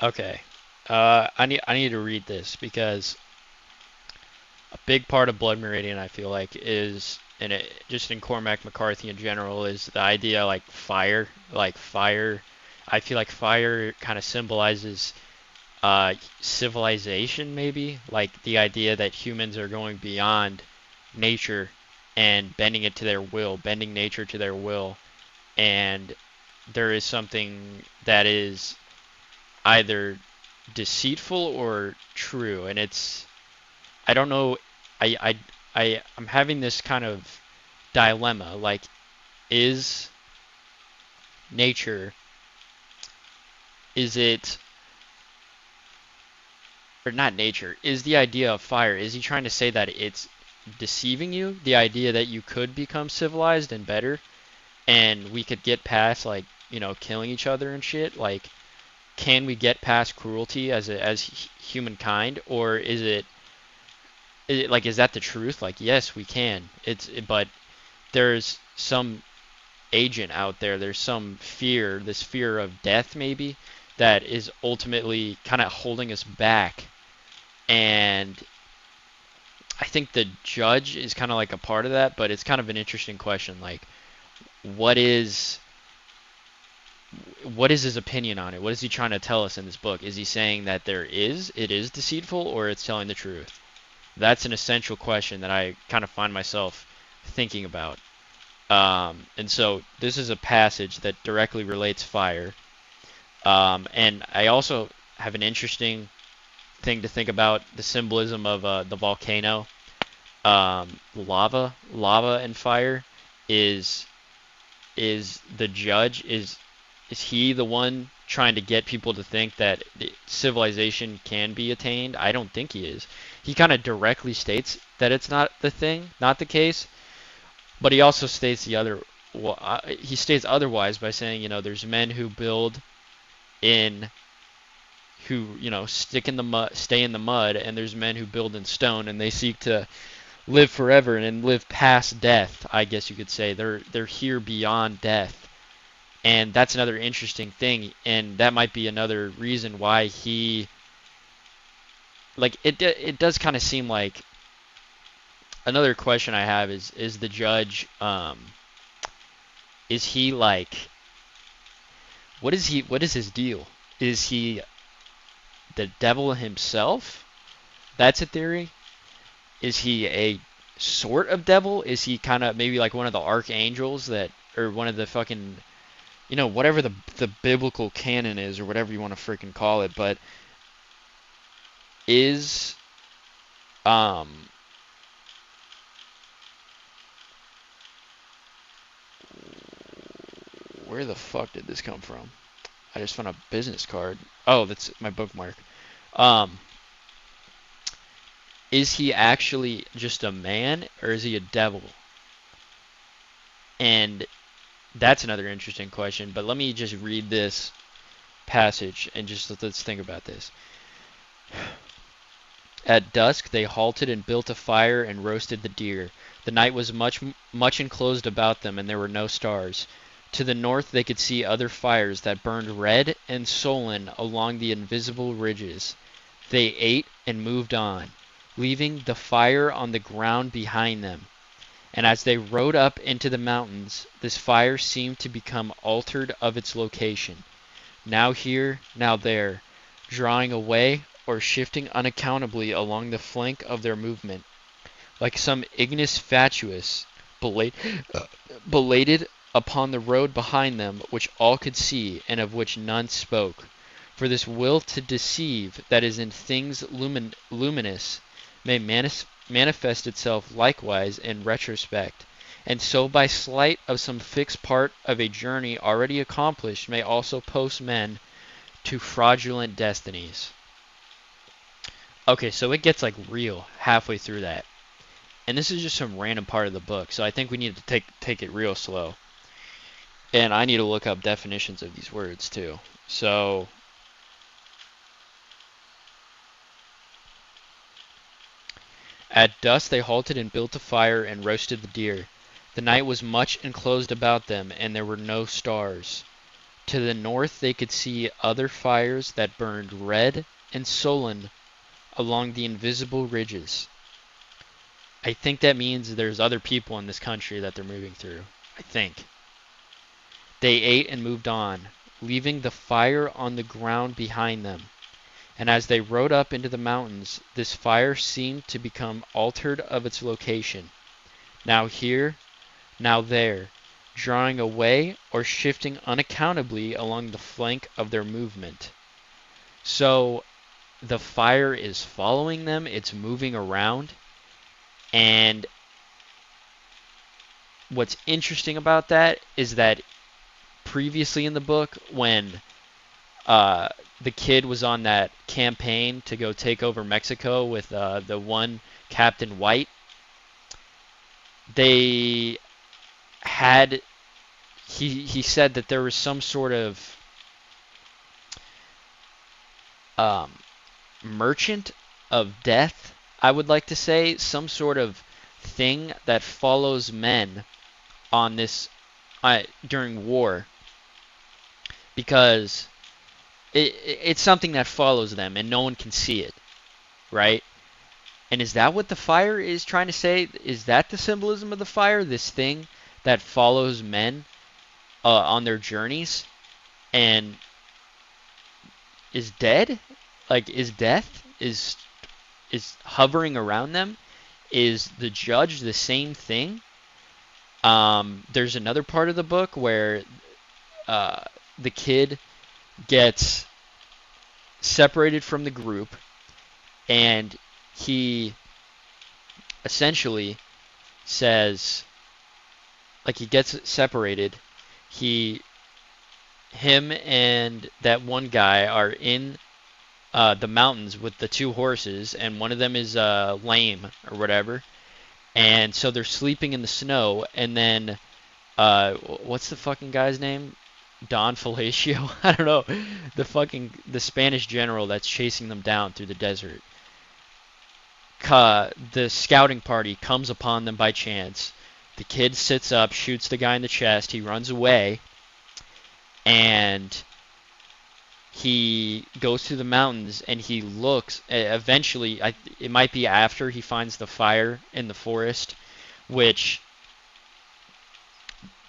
Okay. I need to read this because a big part of Blood Meridian, I feel like, is, and it, just in Cormac McCarthy in general, is the idea like fire. Like fire, I feel like fire kind of symbolizes civilization, maybe. Like the idea that humans are going beyond nature and bending it to their will, bending nature to their will, and there is something that is either deceitful or true, and it's I don't know. I'm having this kind of dilemma. Like, is nature, is it, or not nature, is the idea of fire, is he trying to say that it's deceiving you? The idea that you could become civilized and better, and we could get past, like, killing each other and shit? Like, can we get past cruelty as humankind, or is it like, is that the truth? Like, yes, we can. But there's some agent out there. There's some fear, this fear of death maybe, that is ultimately kind of holding us back. And I think the judge is kind of like a part of that, but it's kind of an interesting question. Like, what is what is his opinion on it? What is he trying to tell us in this book? Is he saying that it is deceitful, or it's telling the truth? That's an essential question that I kind of find myself thinking about. And so this is a passage that directly relates fire. And I also have an interesting thing to think about the symbolism of the volcano. Lava and fire is the judge, is he the one trying to get people to think that civilization can be attained? I don't think he is. He kind of directly states that it's not the thing, not the case, but he also states the other. Well, he states otherwise by saying, there's men who build in, who stick in the mud, stay in the mud, and there's men who build in stone, and they seek to live forever and live past death. I guess you could say they're here beyond death, and that's another interesting thing, and that might be another reason why he, like, it does kind of seem like another question I have is the judge, is he like, what is his deal? Is he the devil himself? That's a theory. Is he a sort of devil? Is he kind of maybe like one of the archangels that, or one of the fucking, whatever the biblical canon is, or whatever you want to freaking call it? But is um where the fuck did this come from? I just found a business card. Oh, that's my bookmark. Um, is he actually just a man, or is he a devil? And that's another interesting question. But let me just read this passage and just let's think about this. At dusk they halted and built a fire and roasted the deer. The night was much enclosed about them, and there were no stars. To the north they could see other fires that burned red and sullen along the invisible ridges. They ate and moved on, leaving the fire on the ground behind them. And as they rode up into the mountains, this fire seemed to become altered of its location, now here, now there, drawing away or shifting unaccountably along the flank of their movement, like some ignis fatuus belated upon the road behind them, which all could see, and of which none spoke. For this will to deceive that is in things luminous may manifest itself likewise in retrospect, and so by sleight of some fixed part of a journey already accomplished may also post men to fraudulent destinies. Okay, so it gets like real halfway through that. And this is just some random part of the book, so I think we need to take it real slow. And I need to look up definitions of these words too. So, at dusk they halted and built a fire and roasted the deer. The night was much enclosed about them, and there were no stars. To the north they could see other fires that burned red and sullen along the invisible ridges. I think that means there's other people in this country that they're moving through. I think. They ate and moved on, leaving the fire on the ground behind them. And as they rode up into the mountains, this fire seemed to become altered of its location. Now here, now there, drawing away or shifting unaccountably along the flank of their movement. So the fire is following them, it's moving around, and what's interesting about that is that previously in the book, when the kid was on that campaign to go take over Mexico with the one Captain White, they had he said that there was some sort of merchant of death, I would like to say, some sort of thing that follows men on this during war, because it's something that follows them and no one can see it, right? And is that what the fire is trying to say? Is that the symbolism of the fire? This thing that follows men on their journeys and is dead? Like, is death is hovering around them? Is the judge the same thing? There's another part of the book where the kid gets separated from the group, and he essentially says, like, he gets separated. Him and that one guy are in the mountains with the two horses, and one of them is lame or whatever, and so they're sleeping in the snow. And then what's the fucking guy's name? Don Felicio? I don't know. The Spanish general that's chasing them down through the desert. The scouting party comes upon them by chance. The kid sits up, shoots the guy in the chest. He runs away, and he goes through the mountains, and he looks. Eventually, it might be after he finds the fire in the forest, which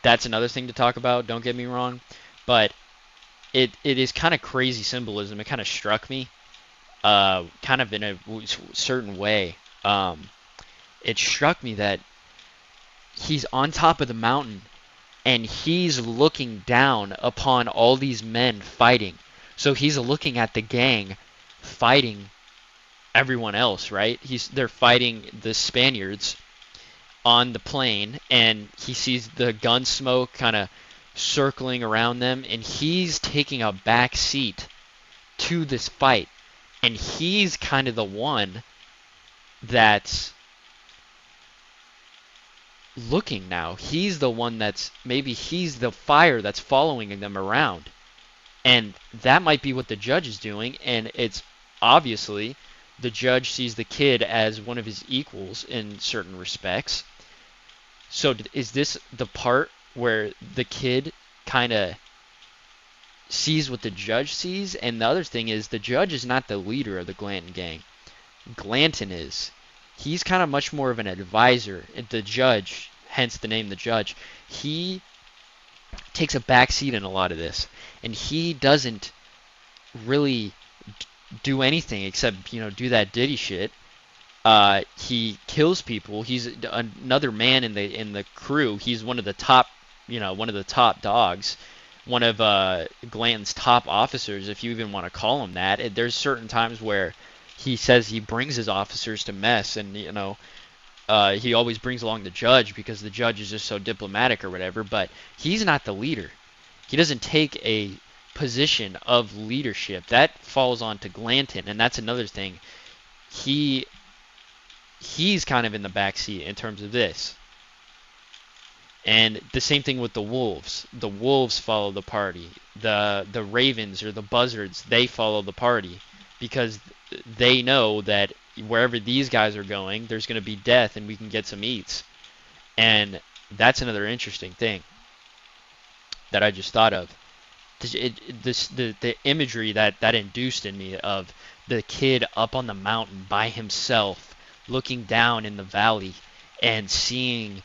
that's another thing to talk about. Don't get me wrong, but it is kind of crazy symbolism. It kind of struck me, kind of in a certain way. It struck me that he's on top of the mountain, and he's looking down upon all these men fighting. So he's looking at the gang fighting everyone else, right? They're fighting the Spaniards on the plain, and he sees the gun smoke kind of circling around them, and he's taking a back seat to this fight, and he's kind of the one that's looking now. He's the one he's the fire that's following them around. And that might be what the judge is doing, and it's obviously the judge sees the kid as one of his equals in certain respects. So is this the part where the kid kind of sees what the judge sees? And the other thing is, the judge is not the leader of the Glanton gang. Glanton is. He's kind of much more of an advisor. The judge, hence the name the judge, he takes a back seat in a lot of this, and he doesn't really do anything except, do that Diddy shit. He kills people. He's another man in the crew. He's one of the top, dogs, one of Glanton's top officers, if you even want to call him that. There's certain times where he says he brings his officers to mess, and he always brings along the judge because the judge is just so diplomatic or whatever, but he's not the leader. He doesn't take a position of leadership. That falls on to Glanton, and that's another thing. He's kind of in the backseat in terms of this. And the same thing with the wolves. The wolves follow the party. The ravens or the buzzards, they follow the party because they know that wherever these guys are going, there's going to be death and we can get some eats. And that's another interesting thing that I just thought of. the imagery that induced in me of the kid up on the mountain by himself, looking down in the valley and seeing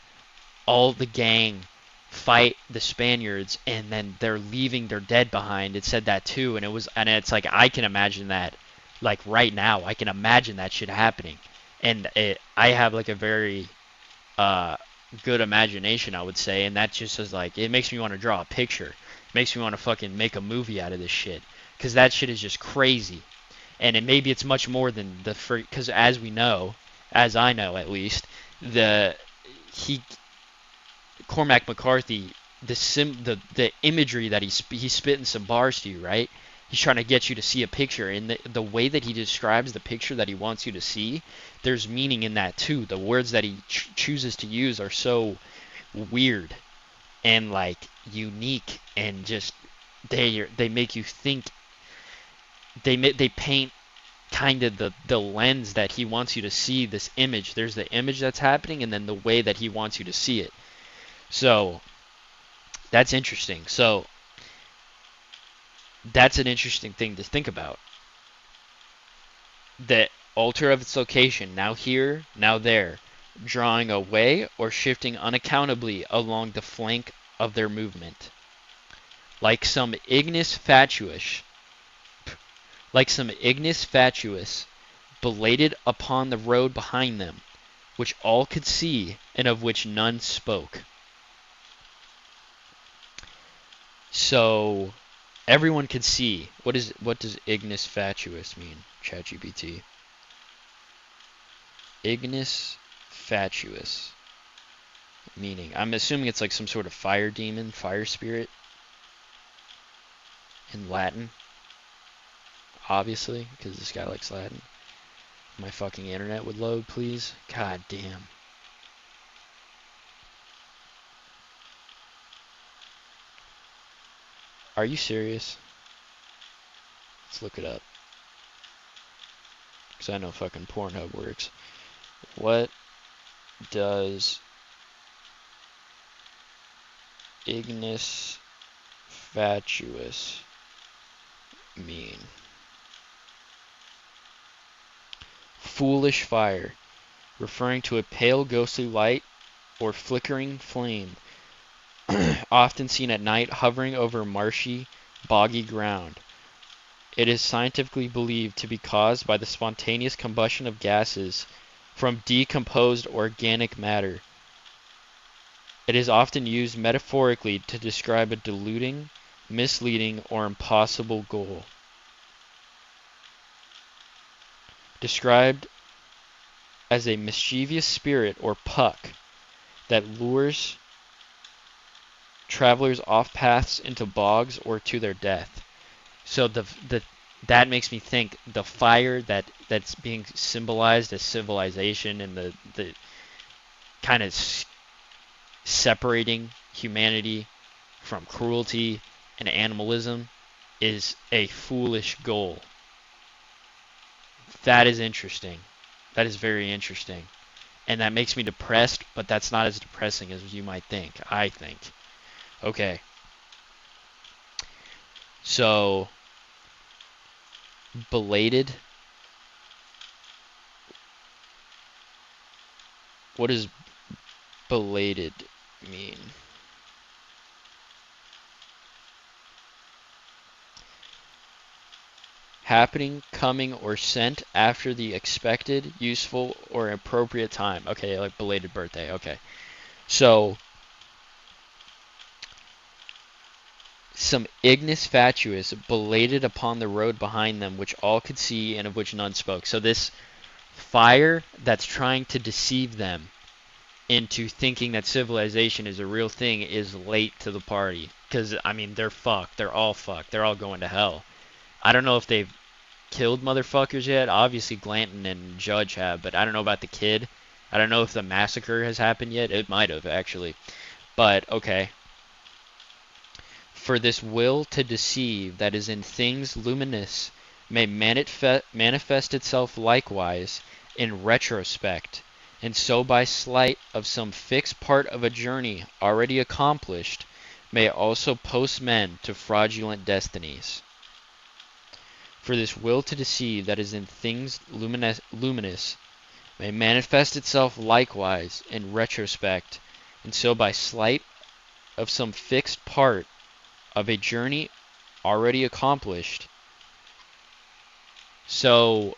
all the gang fight the Spaniards, and then they're leaving their dead behind. It said that too, and it's like I can imagine that, like right now, I can imagine that shit happening, and I have like a very uh, good imagination, I would say, and that just is like it makes me want to draw a picture, it makes me want to fucking make a movie out of this shit, because that shit is just crazy, and maybe it's much more than the free, because as we know, as I know at least, the he Cormac McCarthy, the imagery that he's spitting some bars to you, right? He's trying to get you to see a picture, and the way that he describes the picture that he wants you to see, there's meaning in that too. The words that he chooses to use are so weird and like unique, and just they make you think. They paint kind of the lens that he wants you to see this image. There's the image that's happening, and then the way that he wants you to see it. So that's interesting. So that's an interesting thing to think about. The alter of its location, now here, now there, drawing away or shifting unaccountably along the flank of their movement. Like some ignis fatuus, belated upon the road behind them, which all could see, and of which none spoke. So everyone can see. What does ignis fatuus mean? ChatGPT. Ignis fatuus meaning. I'm assuming it's like some sort of fire demon, fire spirit in Latin. Obviously, because this guy likes Latin. My fucking internet would load, please. God damn. Are you serious? Let's look it up. Because I know fucking Pornhub works. What does ignis fatuus mean? Foolish fire, referring to a pale ghostly light or flickering flame, often seen at night hovering over marshy, boggy ground. It is scientifically believed to be caused by the spontaneous combustion of gases from decomposed organic matter. It is often used metaphorically to describe a deluding, misleading, or impossible goal. Described as a mischievous spirit or puck that lures travelers off paths into bogs or to their death. So that makes me think the fire that's being symbolized as civilization, and the kind of separating humanity from cruelty and animalism is a foolish goal. That is interesting. That is very interesting. And that makes me depressed, but that's not as depressing as you might think, I think. Okay. So, belated. What does belated mean? Happening, coming, or sent after the expected, useful, or appropriate time. Okay, like belated birthday. Okay. So, some ignis fatuus, belated upon the road behind them, which all could see and of which none spoke. So this fire that's trying to deceive them into thinking that civilization is a real thing is late to the party. Because, I mean, they're fucked. They're all fucked. They're all going to hell. I don't know if they've killed motherfuckers yet. Obviously, Glanton and Judge have, but I don't know about the kid. I don't know if the massacre has happened yet. It might have, actually. But, okay. For this will to deceive that is in things luminous may manifest itself likewise in retrospect, and so by sleight of some fixed part of a journey already accomplished, may also post men to fraudulent destinies. For this will to deceive that is in things luminous may manifest itself likewise in retrospect, and so by sleight of some fixed part of a journey already accomplished. So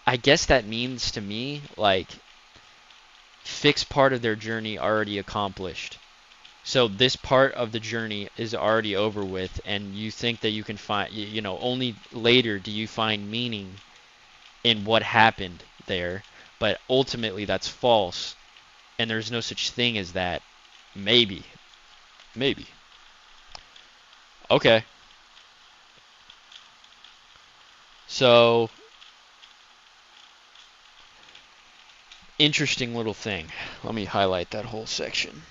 I guess that means to me, like, fixed part of their journey already accomplished. So this part of the journey is already over with, and you think that you can find, only later do you find meaning in what happened there. But ultimately, that's false, and there's no such thing as that. Maybe. Maybe. Okay. So, interesting little thing. Let me highlight that whole section.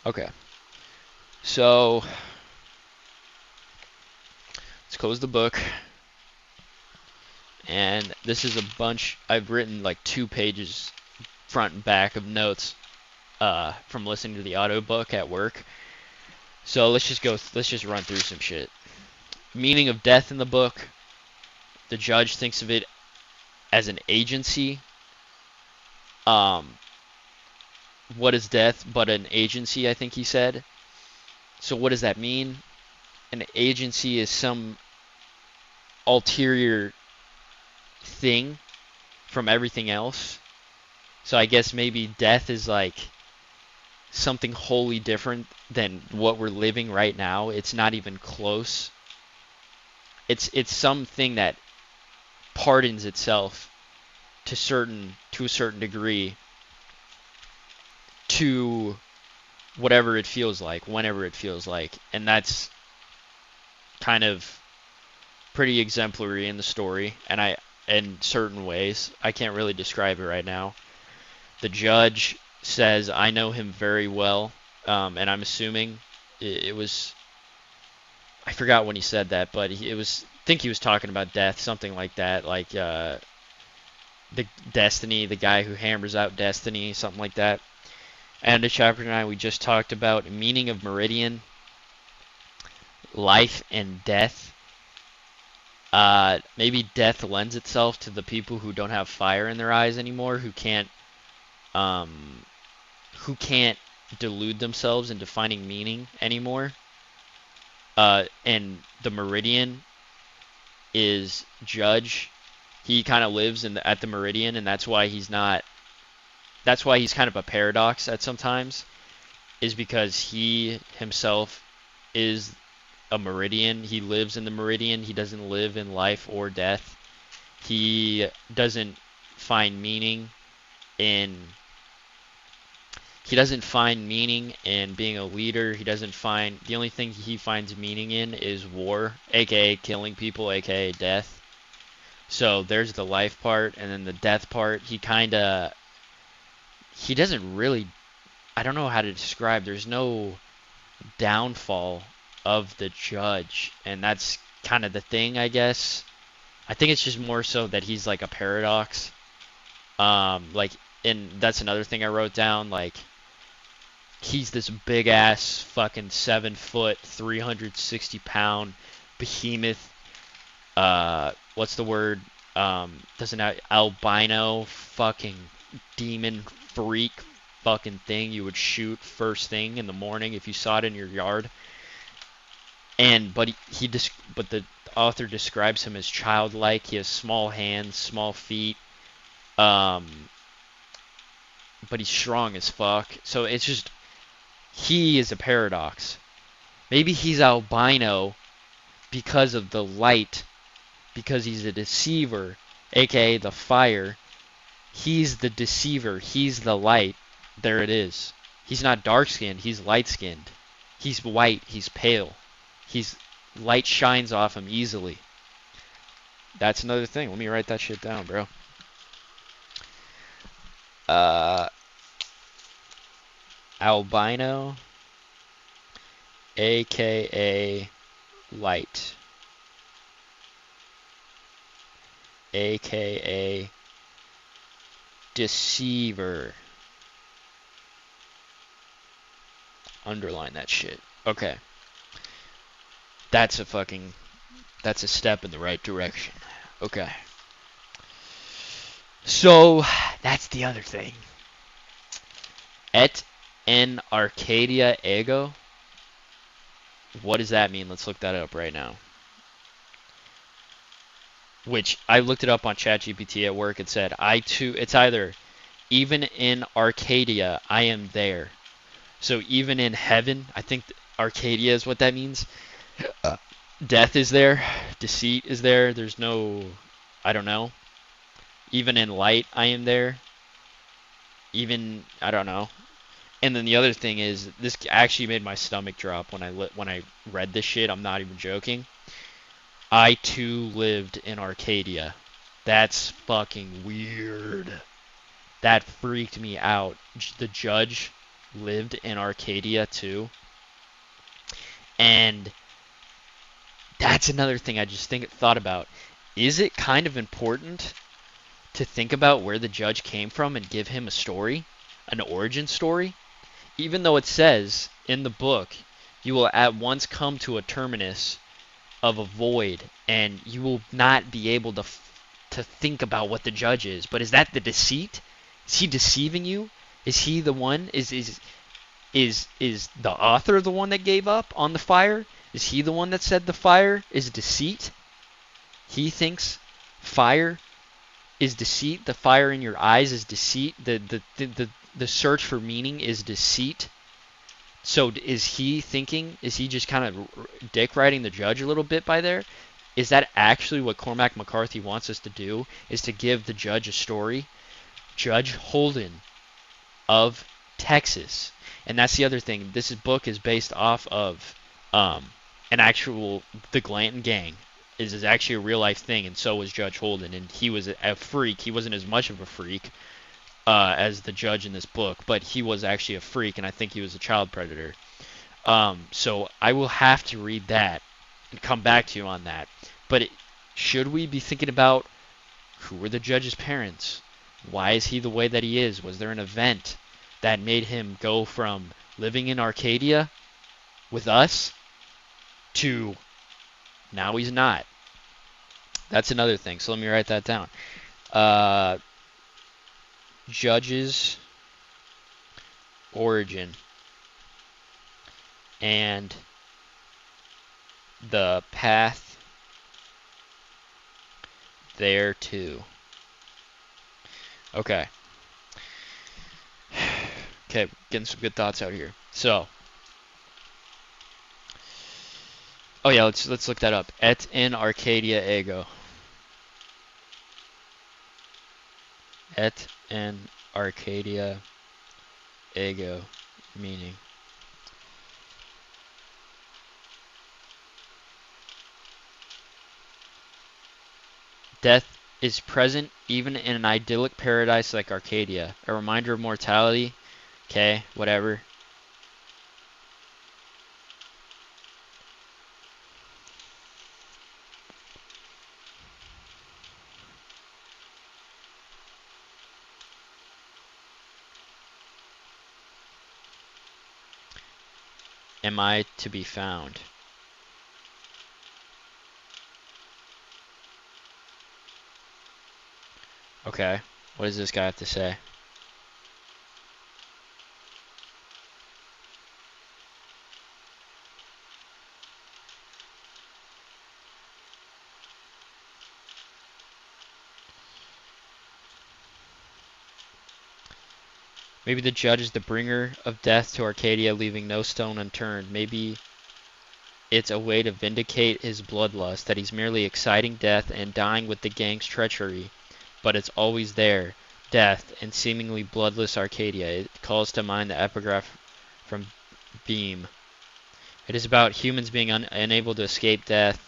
Okay. So, let's close the book. And this is a bunch, I've written like 2 pages front and back of notes from listening to the audiobook at work. So let's just run through some shit. Meaning of death in the book. The judge thinks of it as an agency. What is death but an agency, I think he said. So what does that mean? An agency is some ulterior thing from everything else. So I guess maybe death is like something wholly different than what we're living right now. It's not even close. It's something that pardons itself to a certain degree to whatever it feels like, whenever it feels like. And that's kind of pretty exemplary in the story, and in certain ways. I can't really describe it right now. The judge says, I know him very well, and I'm assuming it was, I forgot when he said that, but I think he was talking about death, something like that, like the Destiny, the guy who hammers out Destiny, something like that. And in chapter 9, we just talked about meaning of Meridian, life and death. Maybe death lends itself to the people who don't have fire in their eyes anymore, um, who can't delude themselves into finding meaning anymore. And the Meridian is Judge. He kind of lives at the Meridian, and that's why he's not. That's why he's kind of a paradox at sometimes, is because he himself is a Meridian. He lives in the Meridian. He doesn't live in life or death. He doesn't find meaning in being a leader. The only thing he finds meaning in is war, aka killing people, aka death. So there's the life part, and then the death part, he doesn't really, I don't know how to describe, there's no downfall of the judge, and that's kind of the thing, I guess. I think it's just more so that he's like a paradox. Like, and that's another thing I wrote down, like, he's this big ass fucking 7 foot, 360 pound behemoth. What's the word? Doesn't have albino fucking demon freak fucking thing you would shoot first thing in the morning if you saw it in your yard. And but the author describes him as childlike. He has small hands, small feet. Um, but he's strong as fuck. So it's just, he is a paradox. Maybe he's albino because of the light, because he's a deceiver, aka the fire. He's the deceiver, he's the light. There it is. He's not dark skinned, he's light skinned. He's white, he's pale. He's Light shines off him easily. That's another thing. Let me write that shit down, bro. Albino, aka light, aka Deceiver. Underline that shit. Okay. That's a step in the right direction. Okay. So, that's the other thing. Et in Arcadia ego? What does that mean? Let's look that up right now. Which, I looked it up on ChatGPT at work. It said, I too, it's either, even in Arcadia, I am there. So even in heaven, I think Arcadia is what that means. Death is there. Deceit is there. There's no, I don't know. Even in light, I am there. Even, I don't know. And then the other thing is, this actually made my stomach drop when I read this shit. I'm not even joking. I too lived in Arcadia. That's fucking weird. That freaked me out. The judge lived in Arcadia too. And that's another thing I just thought about. Is it kind of important to think about where the judge came from and give him a story, an origin story? Even though it says in the book, you will at once come to a terminus of a void, and you will not be able to think about what the judge is. But is that the deceit? Is he deceiving you? Is he the one? Is the author the one that gave up on the fire? Is he the one that said the fire is deceit? He thinks fire is deceit. The fire in your eyes is deceit. The search for meaning is deceit. So is he thinking, is he just kind of dick riding the judge a little bit by there? Is that actually what Cormac McCarthy wants us to do, is to give the judge a story? Judge Holden of Texas. And that's the other thing. This book is based off of an actual, the Glanton gang is actually a real life thing, and so was Judge Holden. And he was a freak. He wasn't as much of a freak as the judge in this book, but he was actually a freak, and I think he was a child predator. So I will have to read that and come back to you on that. But should we be thinking about who were the judge's parents? Why is he the way that he is? Was there an event that made him go from living in Arcadia with us to now he's not? That's another thing. So let me write that down. Judge's origin and the path thereto. Okay. Okay, getting some good thoughts out here. So, oh yeah, let's look that up. Et in Arcadia ego. Et in Arcadia ego meaning. Death is present even in an idyllic paradise like Arcadia. A reminder of mortality. Okay, whatever. Am I to be found? Okay, what does this guy have to say? Maybe the judge is the bringer of death to Arcadia, leaving no stone unturned. Maybe it's a way to vindicate his bloodlust, that he's merely exciting death and dying with the gang's treachery, but it's always there, death, and seemingly bloodless Arcadia. It calls to mind the epigraph from Beam. It is about humans being unable to escape death.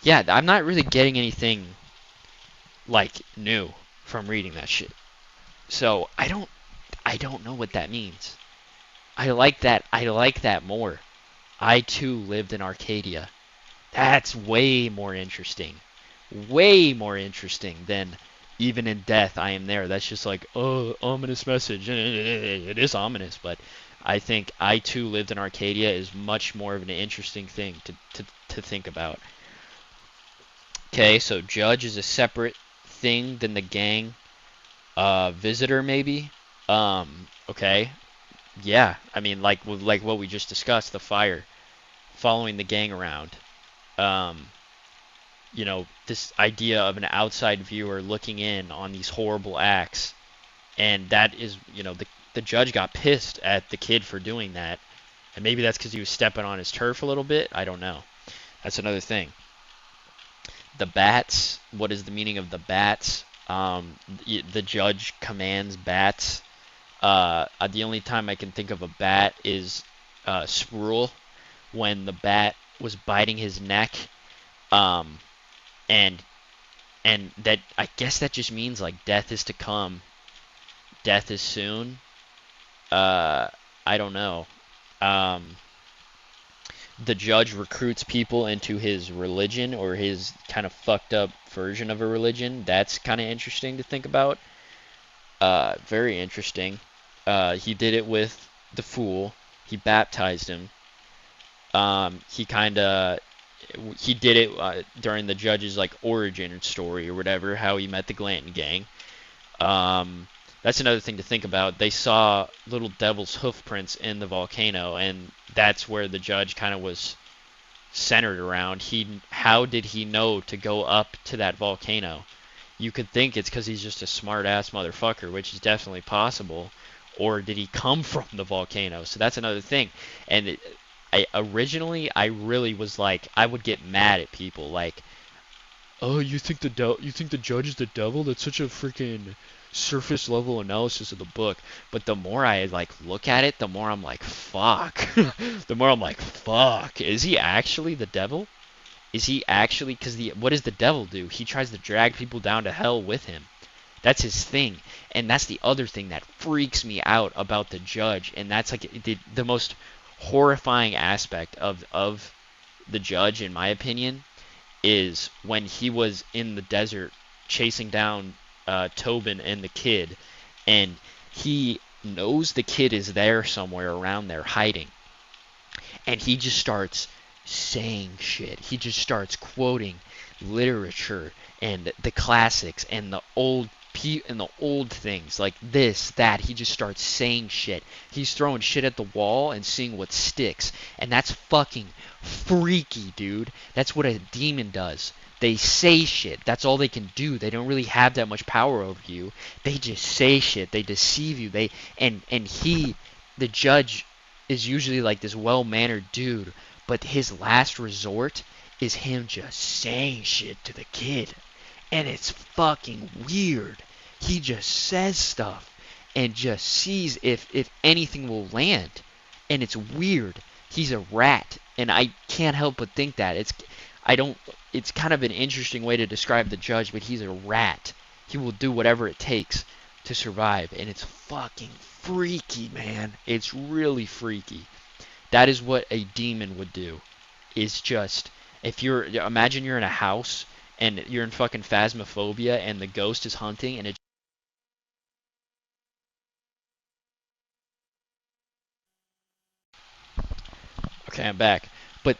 Yeah, I'm not really getting anything like new from reading that shit. So I don't know what that means. I like that. I like that more. I too lived in Arcadia. That's way more interesting. Way more interesting than even in death I am there. That's just like, oh, ominous message. It is ominous, but I think I too lived in Arcadia is much more of an interesting thing to think about. Okay, so judge is a separate thing than the gang. Visitor maybe. Okay, yeah. I mean, like what we just discussed, the fire, following the gang around. Um, this idea of an outside viewer looking in on these horrible acts, and that is, the judge got pissed at the kid for doing that, and maybe that's because he was stepping on his turf a little bit. I don't know. That's another thing. The bats. What is the meaning of the bats? The judge commands bats. The only time I can think of a bat is Spruill when the bat was biting his neck. Um, and that I guess that just means like death is to come, death is soon. Uh, I don't know. Um, the judge recruits people into his religion or his kind of fucked up version of a religion. That's kind of interesting to think about. Very interesting. He did it with the fool. He baptized him. He kind of he did it during the judge's like origin story or whatever, how he met the Glanton gang. Um, that's another thing to think about. They saw little devil's hoof prints in the volcano, and that's where the judge kind of was centered around. How did he know to go up to that volcano? You could think it's because he's just a smart ass motherfucker, which is definitely possible. Or did he come from the volcano? So that's another thing. And I really was like, I would get mad at people like, oh, you think the judge is the devil? That's such a freaking surface level analysis of the book. But the more I like look at it, the more I'm like, fuck. The more I'm like, fuck. Is he actually the devil? Is he actually? Because what does the devil do? He tries to drag people down to hell with him. That's his thing, and that's the other thing that freaks me out about the judge, and that's like the most horrifying aspect of the judge, in my opinion, is when he was in the desert chasing down Tobin and the kid, and he knows the kid is there somewhere around there hiding, and he just starts saying shit. He just starts quoting literature and the classics and the old things like this, that. He just starts saying shit. He's throwing shit at the wall and seeing what sticks. And that's fucking freaky, dude. That's what a demon does. They say shit. That's all they can do. They don't really have that much power over you. They just say shit. They deceive you. The judge is usually like this well-mannered dude, but his last resort is him just saying shit to the kid. And it's fucking weird. He just says stuff and just sees if anything will land. And it's weird. He's a rat, and I can't help but think that. I don't it's kind of an interesting way to describe the judge, but he's a rat. He will do whatever it takes to survive, and it's fucking freaky, man. It's really freaky. That is what a demon would do. Is just if you're imagine you're in a house and you're in fucking phasmophobia and the ghost is hunting and it. Okay, I'm back. But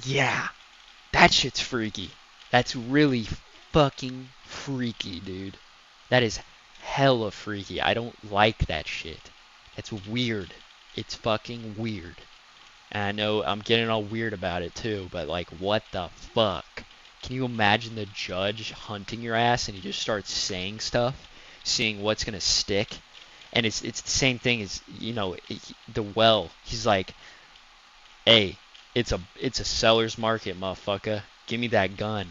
yeah, that shit's freaky. That's really fucking freaky, dude. That is hella freaky. I don't like that shit. That's weird. It's fucking weird. And I know I'm getting all weird about it too, but like, what the fuck? Can you imagine the judge hunting your ass and he just starts saying stuff, seeing what's gonna stick? And it's the same thing as the well. He's like, hey, it's a seller's market, motherfucker. Give me that gun,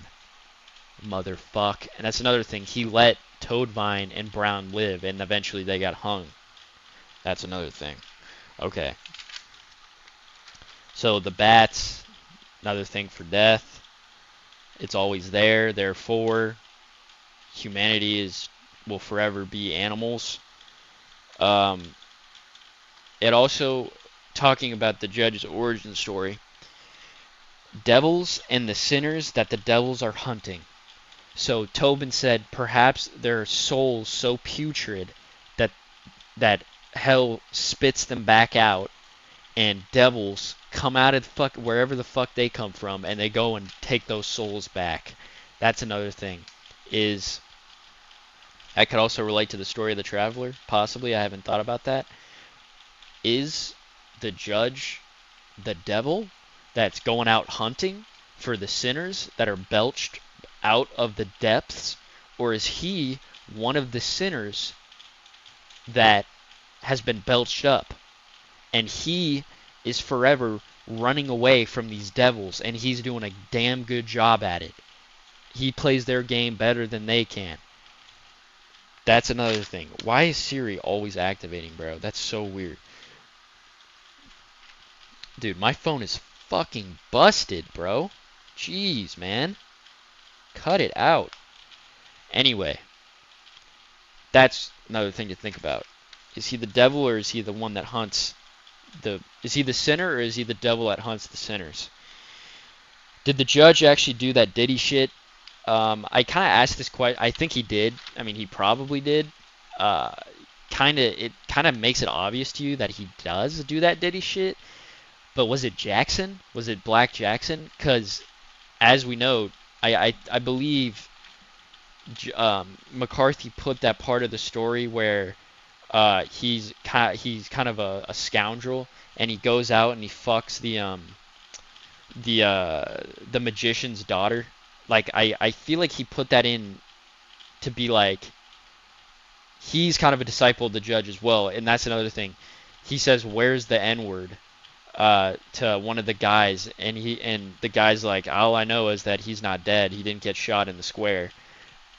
motherfuck. And that's another thing. He let Toadvine and Brown live, and eventually they got hung. That's another thing. Okay. So the bats, another thing for death. It's always there. Therefore, humanity will forever be animals. Um, It also, talking about the judge's origin story, devils and the sinners that the devils are hunting. So Tobin said perhaps their souls so putrid that that hell spits them back out, and devils come out of the fuck wherever the fuck they come from, and they go and take those souls back. That's another thing. Is I could also relate to the story of the traveler. Possibly, I haven't thought about that. Is the judge the devil that's going out hunting for the sinners that are belched out of the depths, or is he one of the sinners that has been belched up, and he is forever running away from these devils, and he's doing a damn good job at it? He plays their game better than they can. That's another thing. Why is Siri always activating, bro? That's so weird. Dude, my phone is fucking busted, bro. Jeez, man. Cut it out. Anyway, that's another thing to think about. Is he the devil, or is he the one that hunts is he the sinner, or is he the devil that hunts the sinners? Did the judge actually do that Diddy shit? I kind of asked this question. I think he did. I mean, he probably did. It kind of makes it obvious to you that he does do that Diddy shit. But was it Jackson? Was it Black Jackson? Because as we know, I believe McCarthy put that part of the story where he's kind of a scoundrel, and he goes out and he fucks the magician's daughter. Like I feel like he put that in to be like he's kind of a disciple of the judge as well, and that's another thing. He says, "Where's the N-word?" To one of the guys, and the guy's like, "All I know is that he's not dead. He didn't get shot in the square."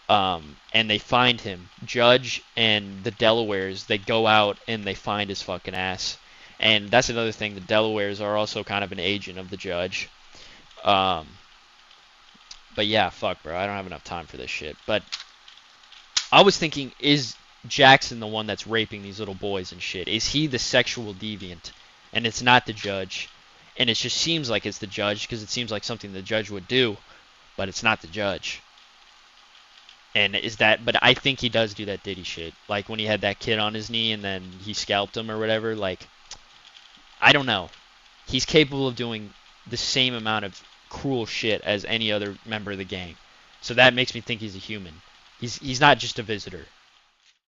And they find him. Judge and the Delawares, they go out and they find his fucking ass. And that's another thing. The Delawares are also kind of an agent of the judge. But yeah, fuck, bro. I don't have enough time for this shit. But I was thinking, is Jackson the one that's raping these little boys and shit? Is he the sexual deviant? And it's not the judge. And it just seems like it's the judge because it seems like something the judge would do. But it's not the judge. And but I think he does do that Diddy shit. Like when he had that kid on his knee and then he scalped him or whatever. Like, I don't know. He's capable of doing the same amount of cruel shit as any other member of the gang. So that makes me think he's a human. He's not just a visitor.